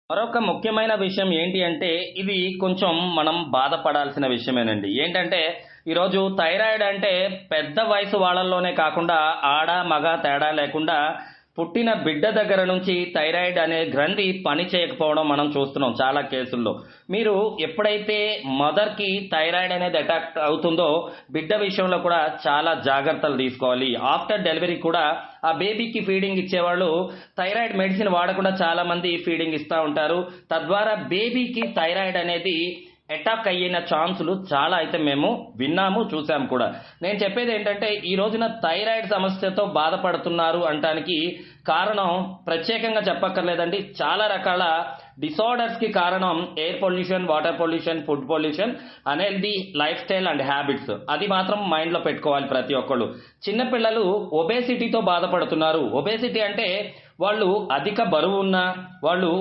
మరొక ముఖ్యమైన విషయం ఏంటి అంటే, ఇది కొంచెం మనం బాధపడాల్సిన విషయమేనండి. ఏంటంటే, ఈరోజు థైరాయిడ్ అంటే పెద్ద వయసు వాళ్ళలోనే కాకుండా మగ తేడా లేకుండా పుట్టిన బిడ్డ దగ్గర నుంచి థైరాయిడ్ అనే గ్రంథి పని చేయకపోవడం మనం చూస్తున్నాం చాలా కేసుల్లో. మీరు ఎప్పుడైతే మదర్‌కి థైరాయిడ్ అనేది అటాక్ అవుతుందో, బిడ్డ విషయంలో కూడా చాలా జాగ్రత్తలు తీసుకోవాలి. ఆఫ్టర్ డెలివరీ కూడా ఆ బేబీకి ఫీడింగ్ ఇచ్చేవాళ్ళు థైరాయిడ్ మెడిసిన్ వాడకుండా చాలామంది ఫీడింగ్ ఇస్తా ఉంటారు. తద్వారా బేబీకి థైరాయిడ్ అనేది అటాక్ అయ్యిన ఛాన్సులు చాలా అయితే మేము విన్నాము, చూసాము కూడా. నేను చెప్పేదేంటంటే, ఈ రోజున థైరాయిడ్ సమస్యతో బాధపడుతున్నారు అనటానికి కారణం ప్రత్యేకంగా చెప్పక్కర్లేదండి. చాలా రకాల డిసార్డర్స్‌కి కారణం air pollution, water pollution, food pollution, unhealthy life style and habits. అది మాత్రం మైండ్‌లో పెట్టుకోవాలి ప్రతి ఒక్కళ్ళు. చిన్న పిల్లలు ఒబేసిటీతో బాధపడుతున్నారు. ఒబేసిటీ అంటే వాళ్ళు అధిక బరువున్న, వాళ్ళు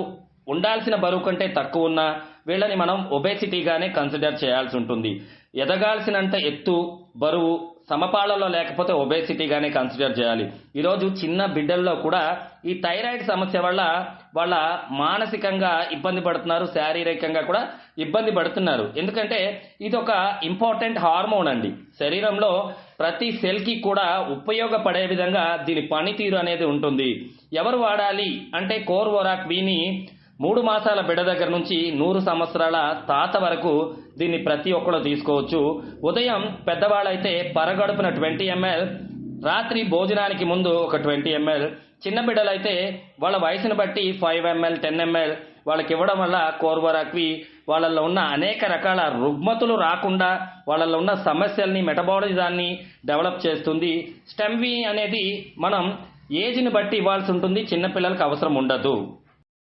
ఉండాల్సిన బరువు కంటే తక్కువున్న వీళ్ళని మనం ఒబేసిటీగానే కన్సిడర్ చేయాల్సి ఉంటుంది. ఎదగాల్సినంత ఎత్తు, బరువు సమపాళ్లలో లేకపోతే ఒబేసిటీగానే కన్సిడర్ చేయాలి. ఈరోజు చిన్న బిడ్డల్లో కూడా ఈ థైరాయిడ్ సమస్య వల్ల వాళ్ళ మానసికంగా ఇబ్బంది పడుతున్నారు, శారీరకంగా కూడా ఇబ్బంది పడుతున్నారు. ఎందుకంటే ఇది ఒక ఇంపార్టెంట్ హార్మోన్ అండి. శరీరంలో ప్రతి సెల్‌కి కూడా ఉపయోగపడే విధంగా దీని పనితీరు అనేది ఉంటుంది. ఎవరు వాడాలి అంటే కోర్వోరాక్ విని 3 మాసాల బిడ్డ దగ్గర నుంచి 100 సంవత్సరాల తాత వరకు దీన్ని ప్రతి ఒక్కళ్ళు తీసుకోవచ్చు. ఉదయం పెద్దవాళ్ళైతే పరగడుపున 20 ఎంఎల్, రాత్రి భోజనానికి ముందు ఒక 20 ఎంఎల్, చిన్న బిడ్డలైతే వాళ్ళ వయసును బట్టి 5 ఎంఎల్, 10 ఎంఎల్ వాళ్ళకి ఇవ్వడం వల్ల కోర్వరాక్వి వాళ్ళల్లో ఉన్న అనేక రకాల రుగ్మతులు రాకుండా వాళ్ళల్లో ఉన్న సమస్యల్ని, మెటబాలిజాన్ని డెవలప్ చేస్తుంది. స్టెమ్వి అనేది మనం ఏజ్‌ని బట్టి ఇవ్వాల్సి ఉంటుంది. చిన్న పిల్లలకు అవసరం ఉండదు.